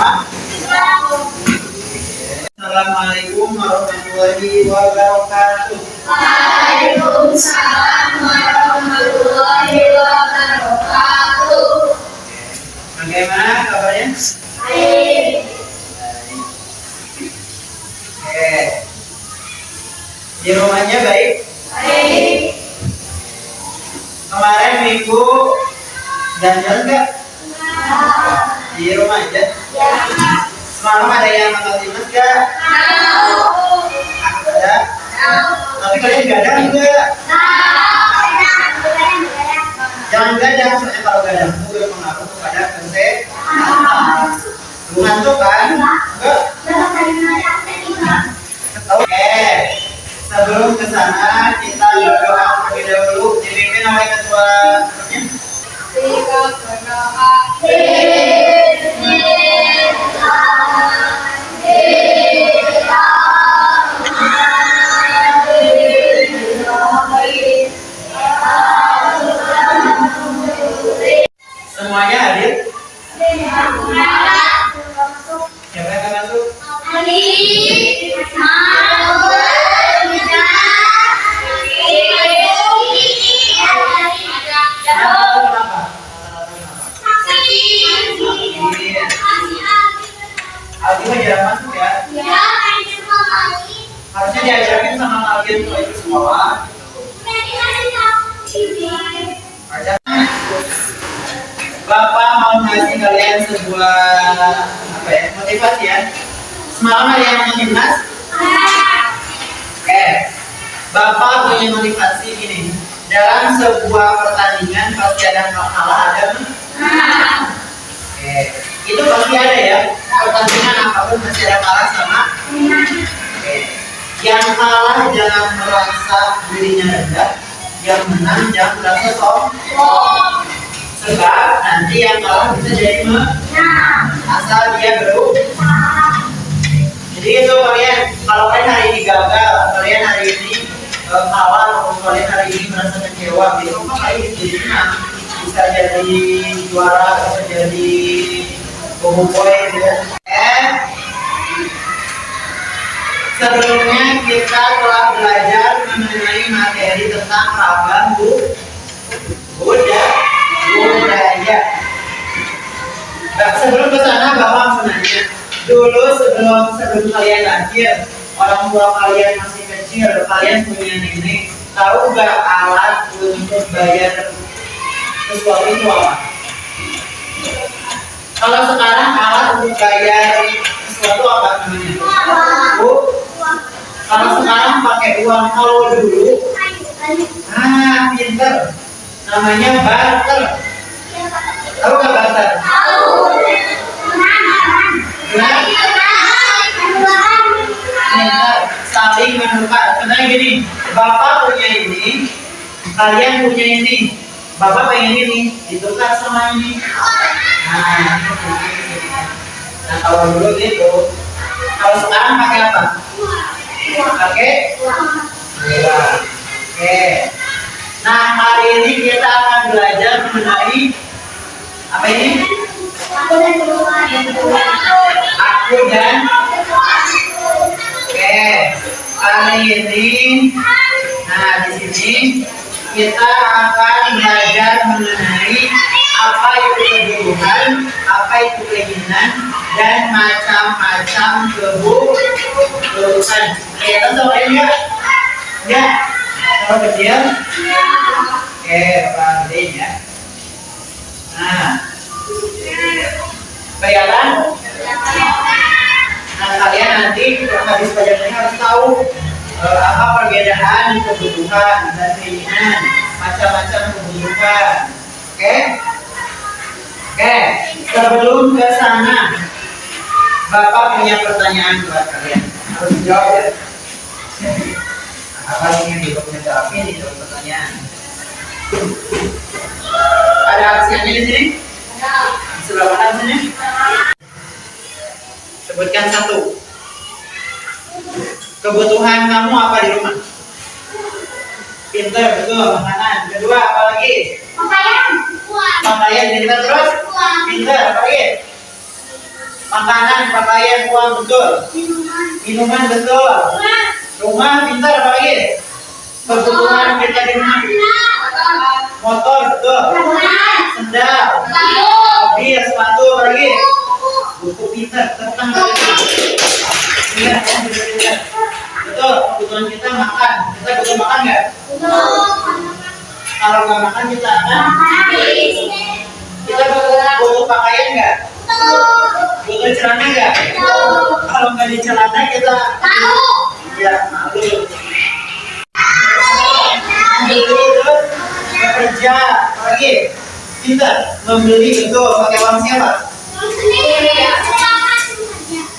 Pak? Assalamualaikum warahmatullahi wabarakatuh. Waalaikumsalam warahmatullahi wabarakatuh. Bagaimana kabarnya? Baik. Oke. Di rumahnya baik? Baik. Kemarin minggu jalan enggak? Di rumah aja? Ya. Semalam ada yang nonton timnas enggak? Tahu. Ada? Tapi kalian gadang enggak? Jangan gadang, soalnya kalau gadang itu berpengaruh kepada kesehatan. Lu ngantuk kan? Enggak? Oke. Sebelum ke sana kita berdoa terlebih dahulu, dipimpin oleh ketua grupnya. Kita berdoa. Semuanya hadir? Siapa yang akan masuk? Aldi mah jarang masuk ya? Harusnya diajakin sama Aldi untuk ikut sekolah. Bapak mau ngasih kalian sebuah motivasi ya. Semalam ada yang nonton timnas? Bapak punya motivasi gini. Dalam sebuah pertandingan pasti ada kalah, ada menang. Itu pasti ada ya. Pertandingan apapun pasti ada kalah sama. Yang kalah jangan merasa dirinya rendah, yang menang jangan merasa sombong. Sebab nanti yang kalah bisa jadi menang asal dia berusaha. Jadi itu kalian, kalau kalian hari ini gagal, kalian hari ini kalah, atau kalian hari ini merasa kecewa, itu mah kalian bisa jadi menang, bisa jadi juara, bisa jadi boboiboy gitu. Sebelumnya kita telah belajar mengenai materi tentang ragam budaya. Sebelum ke sana Bapak mau nanya, dulu sebelum kalian lahir, orang tua kalian masih kecil, kalian punya nenek, tahu nggak alat untuk bayar sesuatu itu apa? Kalau sekarang alat untuk bayar sesuatu apa namanya? Kalau sekarang pakai uang, kalau dulu, pinter, namanya barter. Tahu nggak barter? Saling menukar. Sebenarnya gini, Bapak punya ini, kalian punya ini, Bapak pengen ini, ditukar sama ini. Nah kalau dulu gitu, kalau sekarang pakai apa? Pakai uang. Oke. Nah hari ini kita akan belajar mengenai apa ini? Aku dan kali ini, nah di sini kita akan belajar mengenai apa itu kebutuhan, apa itu keinginan, dan macam-macam kebutuhan. Tentu ya? Ya, kalau kecil? Berarti ya. Nah, kelihatan? Nah, kalian nanti habis pelajaran ini harus tahu apa perbedaan kebutuhan dan keinginan, macam-macam kebutuhan. Oke? Sebelum ke sana, Bapak punya pertanyaan buat kalian. Harus jawab ya. Apa yang Bapak jawab ini jawab pertanyaan? Ada aksinya di sini? Di sebelah mana di sini? Sebutkan satu. Kebutuhan kamu apa di rumah? Pinter, betul, makanan. Kedua, apa lagi? Pakaian. Pakaian, pinter terus? Pinter, apa lagi? Makanan, pakaian, uang, betul. Minuman, betul. Rumah, pintar, apa lagi? Kebutuhan kita di rumah. Motor, betul. Sendal, mobil, sepatu, apa lagi? Buku, pintar, tentang iya, pintar. Betul, kebutuhan kita makan. Kita butuh makan nggak? Kalau nggak makan kita akan kita butuh pakaian nggak? Butuh celana nggak? Kalau nggak di celana kita ya malu. Terus bekerja lagi pintar membeli itu pakai uang siapa?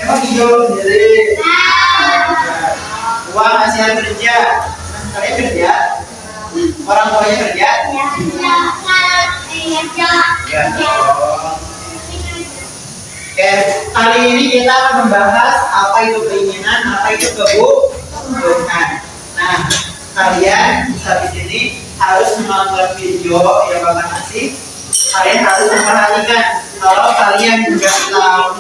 Emang hijau sendiri. Uang hasil kerja. Kalian kerja? Orang tuanya kerja? Ya. Oke, kali ini kita akan membahas apa itu keinginan, apa itu kebutuhan. Nah, kalian habis ini harus menonton video yang bakal ngasih. Kalian harus memperhatikan. Kalau kalian nggak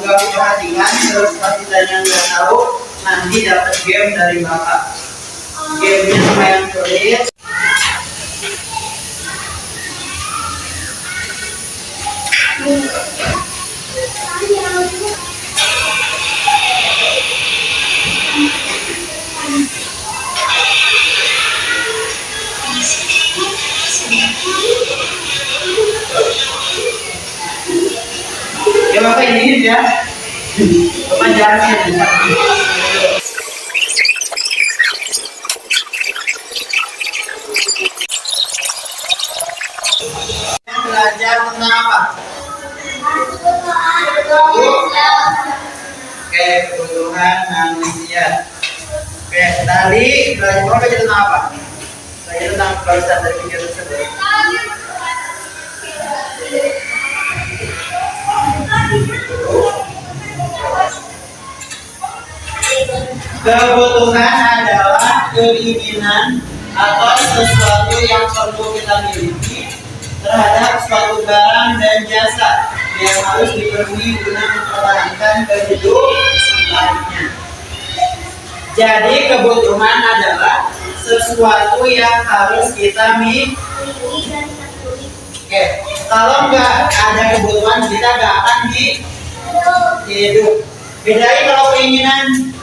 memperhatikan, terus pasti tanya nggak tahu, nanti dapat game dari bapak. Gamenya lumayan sulit. Ya bapak ini ya, bapak jalannya. Belajar tentang apa? Oke, kebutuhan manusia. Oke, tadi belajar tentang apa? Belajar tentang proses dari video tersebut. Kebutuhan adalah keinginan atau sesuatu yang perlu kita miliki terhadap suatu barang dan jasa yang harus dipenuhi guna mempertahankan kehidupannya. Jadi kebutuhan adalah sesuatu yang harus kita miliki. Oke, kalau nggak ada kebutuhan kita nggak akan hidup. Bedain kalau keinginan.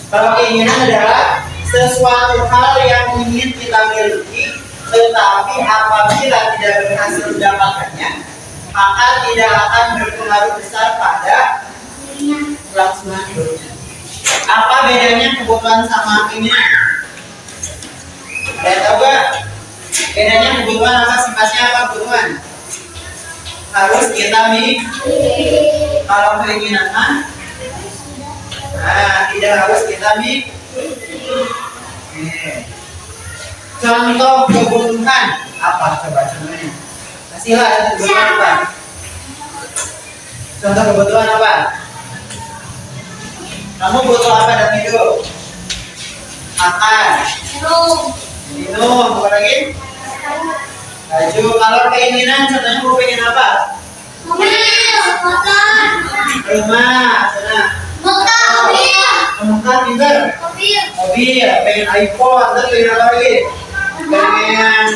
Kalau keinginan adalah sesuatu hal yang ingin kita miliki, tetapi apabila tidak berhasil mendapatkannya, maka tidak akan berpengaruh besar pada kelangsungan hidupnya. Apa bedanya kebutuhan sama keinginan? Kalian tahu gak? Bedanya kebutuhan apa? Sifatnya apa kebutuhan? Harus kita miliki. Kalau keinginan tidak harus kita miliki. Contoh kebutuhan apa? Coba contohnya. Kasihlah kebutuhan apa? Contoh kebutuhan apa? Kamu butuh apa dalam hidup? Makan, minum, apa lagi? Baju. Kalau keinginan, contohnya kamu pengen apa? Rumah, sana. Motor, pintar. Mobil, pengen iPhone, terus pengen apa lagi? Pengen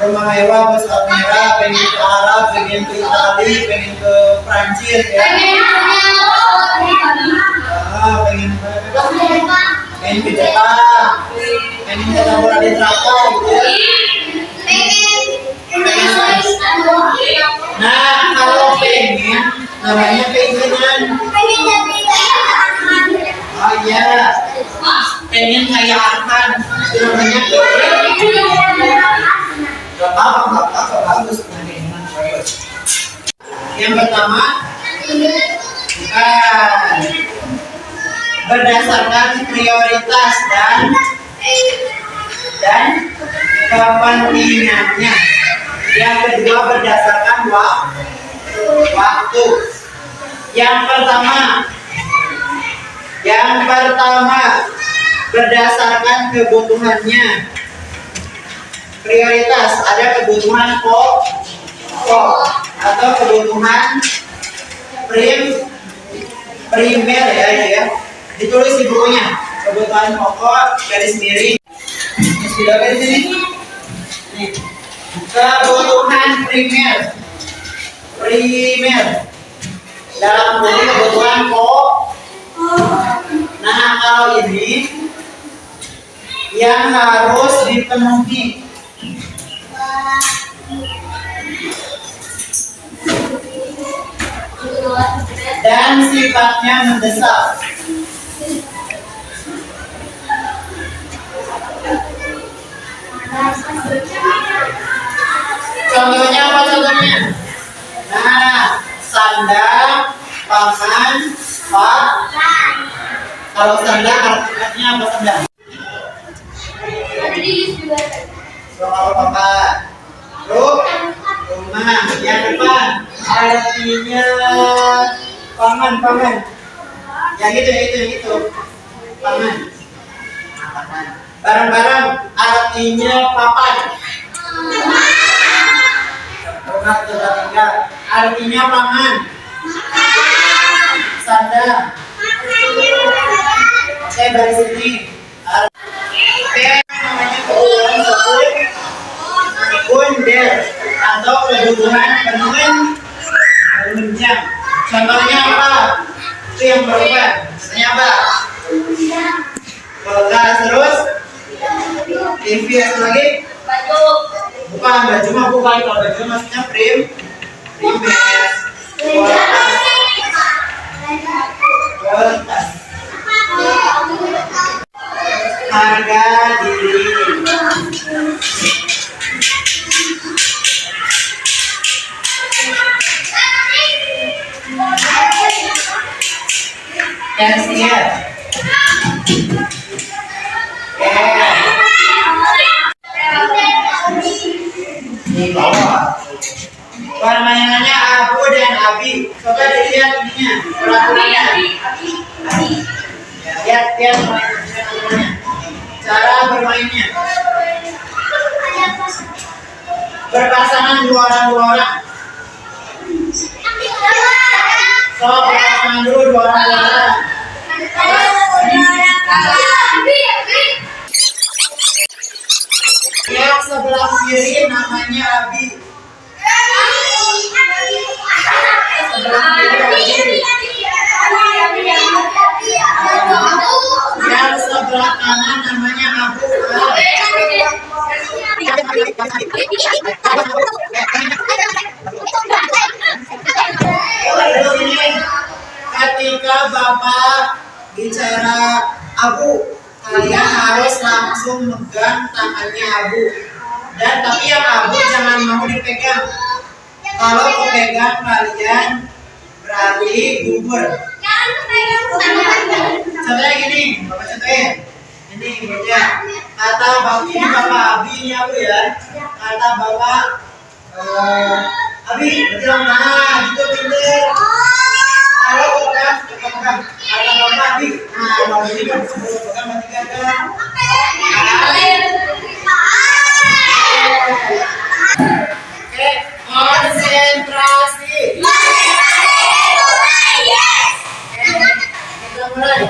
rumah mewah, pesawat merah, pengen ke Arab, pengen ke Itali, pengen ke Prancis ya. Pengen ke Jepang, pengen ke Tambora di Trapa gitu ya. Nah, kalau pengen namanya keinginan. Oh iya, pengen kayak Arkan namanya bagus. Yang pertama berdasarkan prioritas dan kepentingannya. Yang kedua berdasarkan waktu. Yang pertama berdasarkan kebutuhannya. Prioritas ada kebutuhan pokok atau kebutuhan primer ya itu ya. Ditulis di bukunya. Kebutuhan pokok garis miring. Sudah garis ini. Nih. Kebutuhan primer. Dalam buku kebutuhan pokok. Nah, kalau ini yang harus dipenuhi. Dan sifatnya mendesak. Contohnya apa contohnya? Nah, sandang, pangan, papan. Kalau sandang artinya apa sandang? Soal papan. Rumah. Yang depan artinya pangan. Yang itu. Pangan. Barang-barang artinya papan. Rumah sudah tinggal artinya pangan. Sandang. Oke, dari sini. Oke, namanya kebutuhan sekunder atau kebutuhan penunjang. Contohnya apa? Itu yang berubah. Contohnya apa? Kulkas, terus TV, apa lagi? Bukan baju mah bukan. Kalau baju maksudnya primer. Kulkas. Harga diri. Yang siap. Di bawah. Permainannya Abu dan Abi. Coba dilihat ininya. Peraturannya. Lihat permainannya. Cara bermainnya. Berpasangan dua orang. So, berpasangan dulu dua orang. Yang sebelah kiri namanya Abi. Sebelah kiri Abi. Yang sebelah kanan namanya Abu. Ketika Bapak bicara Abu, kalian harus langsung megang tangannya Abu. Dan tapi yang Abu jangan mau dipegang. Kalau kepegang kalian berarti gugur. Contohnya gini, Bapak contohin. Ini ya. Kata Bapak ini Bapak Abi ini Abu ya. Kata Bapak Abi, bilang mana gitu pinter. Kalau pegang. Kata Bapak Abi. Nah, kalau ini kan sebelum pegang berarti gagal. Oke, konsentrasi. Kita mulai.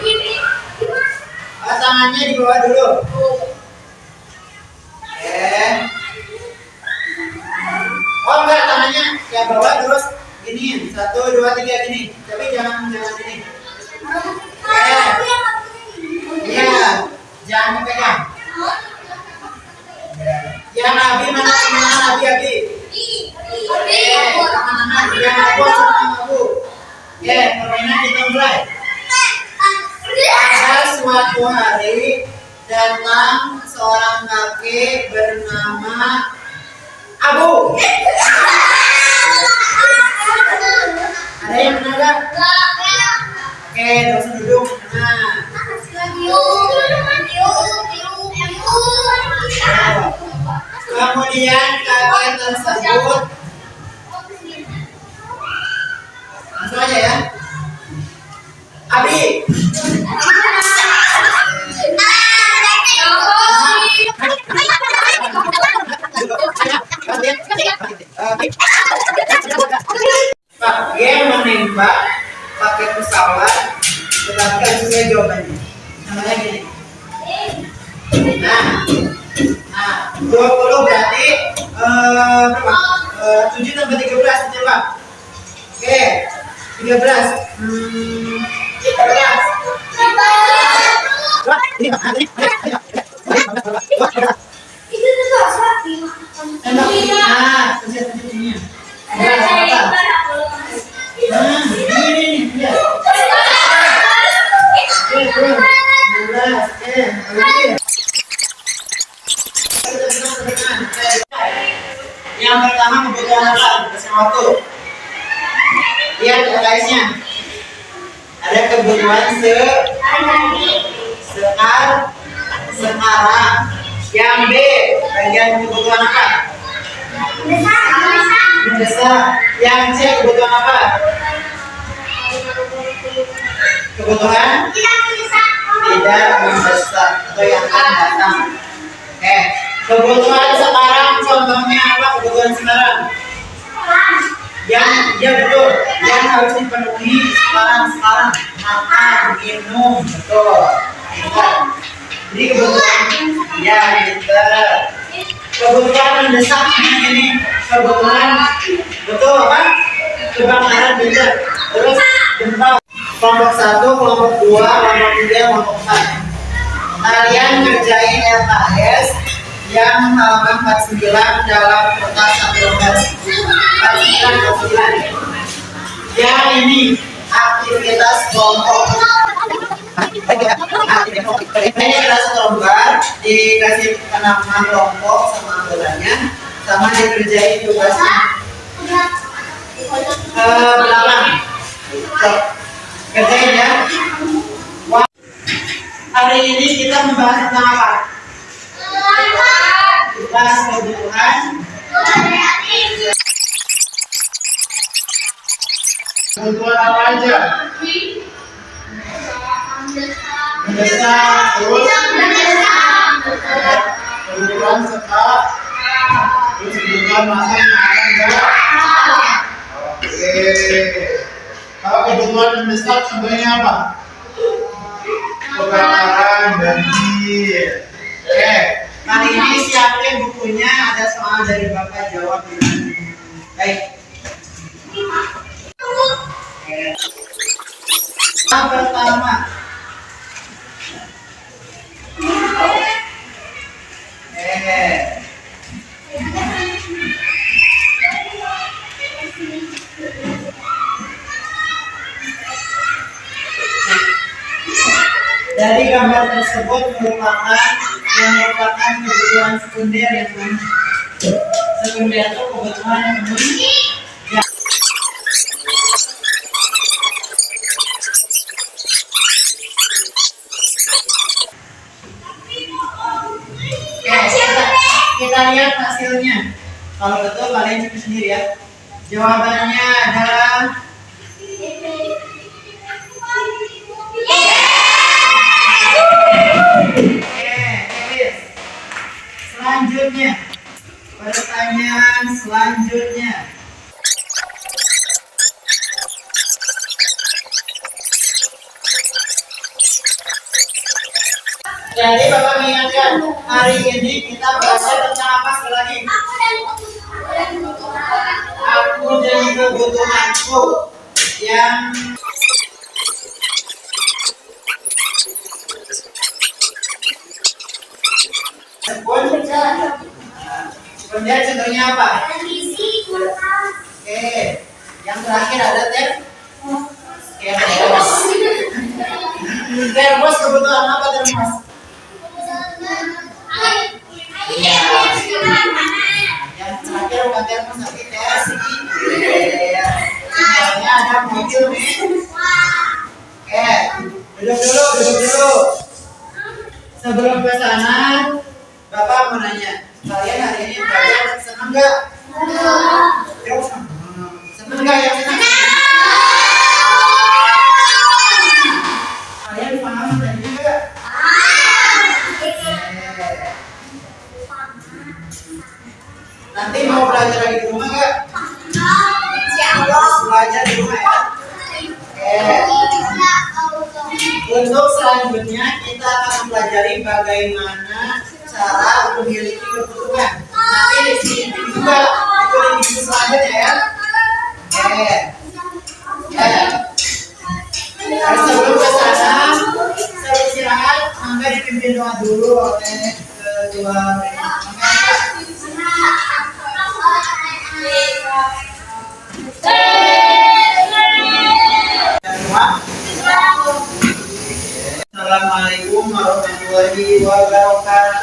Tangannya di bawah dulu. Oh enggak, tangannya ke bawah terus gini. 1, 2, 3 gini. Tapi jangan gini. Iya, jangan dipegang. Yang Abi mana Abi? Tangan yang Abu sama Abu. Oke, permainan kita mulai. Pada suatu hari datang seorang kakek bernama Abu. Ada yang menolak? Oke, terus duduk. Nah. Kemudian kakek tersebut langsung aja ya. Abi. menembak pakai pesawat, tetapi kan sesuai jawabannya. Namanya gini. Nah, 20 berarti berapa? 7 tambah 13 ditembak. Oke, 13. 13. Itu tuh sapi. Tembak. Nah, terus ini. Ini lihat. Yang pertama kebutuhan apa? Kasih waktu. Lihat guysnya. Ada kebutuhan sekarang. Yang B bagian kebutuhan apa? Mendesak. Yang C kebutuhan apa? Kebutuhan tidak mendesak atau yang akan datang. Kebutuhan sekarang contohnya apa? Kebutuhan sekarang yang ya betul yang harus dipenuhi sekarang makan, minum, betul. Jadi kebutuhan ya betul. Kebutuhan mendesak ini kebutuhan betul apa? Kebakaran betul. Terus gempa. Kelompok 1, kelompok 2, kelompok 3, kelompok 4. Kalian kerjain LKS yang halaman 49 dalam kertas 1 lembar. 49. Ya ini aktivitas kelompok. Ini ada 1 lembar, dikasih nama kelompok sama anggotanya, sama dikerjain tugasnya. Belakang. Kerjain ya. Hari ini kita membahas tentang apa? Bahas kebutuhan. Kebutuhan apa aja? Mendesak, terus kebutuhan sekat, terus kebutuhan masak yang akan enggak. Oke. Kalau kebutuhan mendesak contohnya apa? Kebakaran, banjir. Kali ini siapin bukunya, ada soal dari Bapak jawab dengan baik. Yang pertama. Dari gambar tersebut merupakan kebutuhan sekunder yang mana? Sekunder itu kebutuhan yang kita lihat hasilnya. Kalau betul kalian cek sendiri ya. Jawabannya adalah selanjutnya, pertanyaan selanjutnya. Jadi Bapak mengingatkan, hari ini kita belajar tentang apa sekali lagi? Aku dan kebutuhanku yang Sekunder contohnya apa? Oke, yang terakhir ada termos. Termos kebutuhan apa termos? Iya. Yang terakhir bukan termos tapi TSI. Misalnya ada mobil nih. Oke, duduk dulu. Sebelum ke sana, Bapak mau nanya, kalian hari ini belajar senang nggak? Senang nggak yang senang? Kalian paham dan juga? Nanti mau belajar lagi di rumah nggak? Belajar di rumah ya. Untuk selanjutnya kita akan mempelajari bagaimana cara memiliki kebutuhan. Nanti di sini juga itu di minggu selanjutnya ya. Oke. Nah, sebelum ke sana, saya istirahat, maka dipimpin doa dulu oleh kedua Assalamualaikum warahmatullahi wabarakatuh.